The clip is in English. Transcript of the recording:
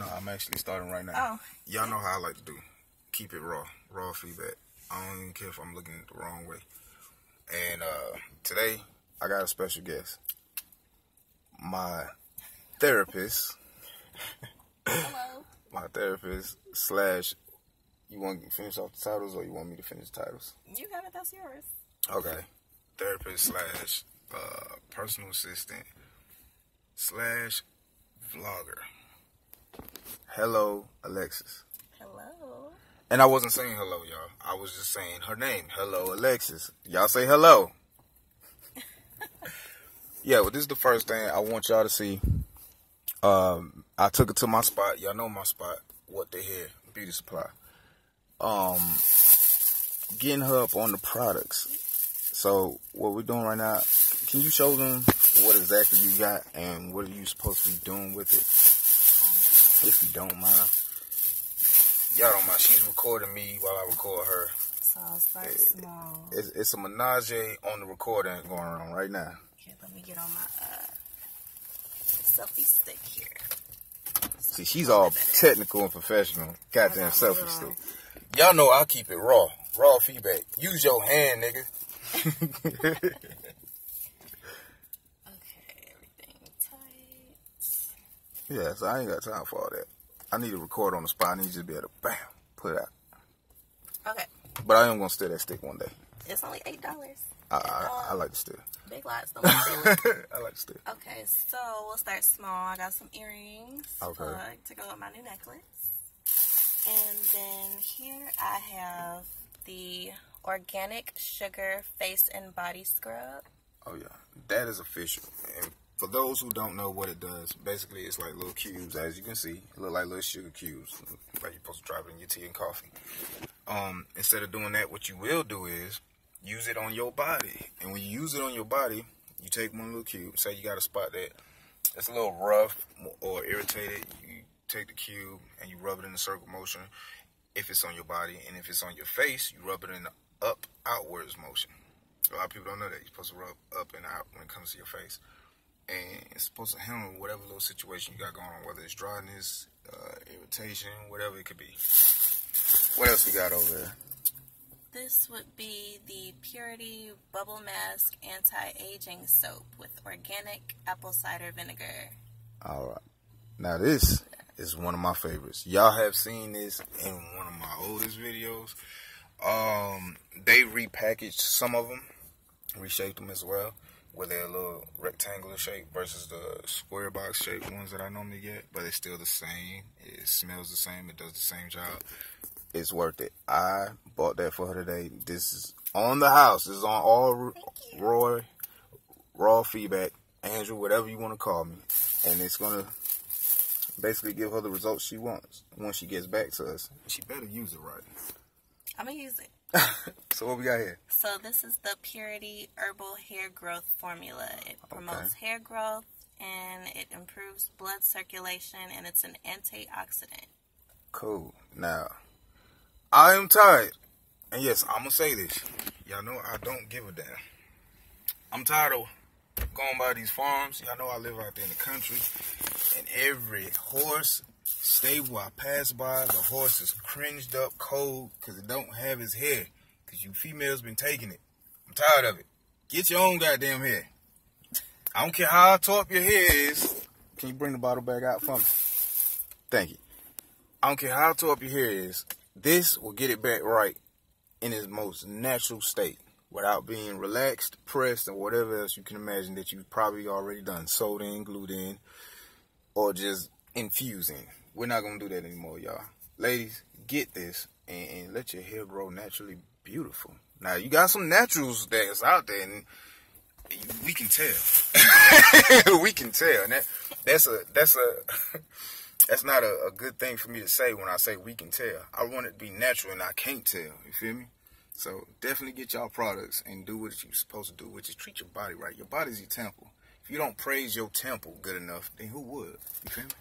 No, I'm actually starting right now. Oh. Y'all know how I like to do. Keep it raw. Raw feedback. I don't even care if I'm looking the wrong way. And today, I got a special guest. My therapist. Hello. My therapist slash, you want to finish off the titles or you want me to finish the titles? You have it, that's yours. Okay. Therapist slash personal assistant slash vlogger. Hello, Alexis. Hello. And I wasn't saying hello, y'all. I was just saying her name. Hello, Alexis. Y'all say hello. Yeah, well, this is the first thing I want y'all to see. I took her to my spot. Y'all know my spot. What the Hair Beauty Supply. Getting her up on the products. So what we're doing right now, can you show them what exactly you got and what are you supposed to be doing with it? If you don't mind. Y'all don't mind. She's recording me while I record her. So I'll start small. It's a menage on the recording going on right now. Okay, let me get on my selfie stick here. See, she's all technical and professional. Goddamn selfie stick. Y'all know I keep it raw. Raw feedback. Use your hand, nigga. Okay, everything tight. Yeah, so I ain't got time for all that. I need to record on the spot. I need to just be able to bam, put it out. Okay. But I am gonna steal that stick one day. It's only $8. I like to steal. Big lots don't steal. I like to steal. Okay, so we'll start small. I got some earrings to go with my new necklace. And then here I have the Organic Sugar Face and Body Scrub. Oh yeah, that is official. And for those who don't know what it does, basically it's like little cubes, as you can see. It look like little sugar cubes, like you're supposed to drop it in your tea and coffee. Instead of doing that, what you will do is use it on your body. And when you use it on your body, you take one little cube. Say you got a spot that it's a little rough or irritated. You take the cube and you rub it in a circle motion if it's on your body. And if it's on your face, you rub it in the up outwards motion. A lot of people don't know that. You're supposed to rub up and out when it comes to your face. And it's supposed to handle whatever little situation you got going on, whether it's dryness, irritation, whatever it could be. What else we got over there? This would be the Purity Bubble Mask Anti-Aging Soap with organic apple cider vinegar. All right. Now this is one of my favorites. Y'all have seen this in one of my oldest videos. They repackaged some of them, reshaped them as well, where they're a little rectangular shape versus the square box shaped ones that I normally get, but it's still the same. It smells the same. It does the same job. It's worth it. I bought that for her today. This is on the house. This is on all raw feedback, Andrew, whatever you want to call me. And it's going to basically give her the results she wants when she gets back to us. She better use it right. I'm going to use it. So what we got here? So this is the Purity Herbal Hair Growth Formula. It promotes hair growth and it improves blood circulation and it's an antioxidant. Cool. Now, I am tired. And yes, I'm going to say this. Y'all know I don't give a damn. I'm tired of going by these farms. Y'all know I live out there in the country. And every horse stable I pass by, the horse is cringed up cold because it don't have his hair. Because you females been taking it. I'm tired of it. Get your own goddamn hair. I don't care how tall up your hair is. Can you bring the bottle back out for me? Thank you. I don't care how tall up your hair is. This will get it back right in its most natural state without being relaxed, pressed, and whatever else you can imagine that you've probably already done. Sewed in, glued in, or just infusing. We're not going to do that anymore, y'all. Ladies, get this and let your hair grow naturally beautiful. Now, you got some naturals that's out there, and we can tell. We can tell. And that's not a good thing for me to say when I say we can tell. I want it to be natural, and I can't tell. You feel me? So definitely get y'all products and do what you're supposed to do, which is treat your body right. Your body's your temple. If you don't praise your temple good enough, then who would? You feel me?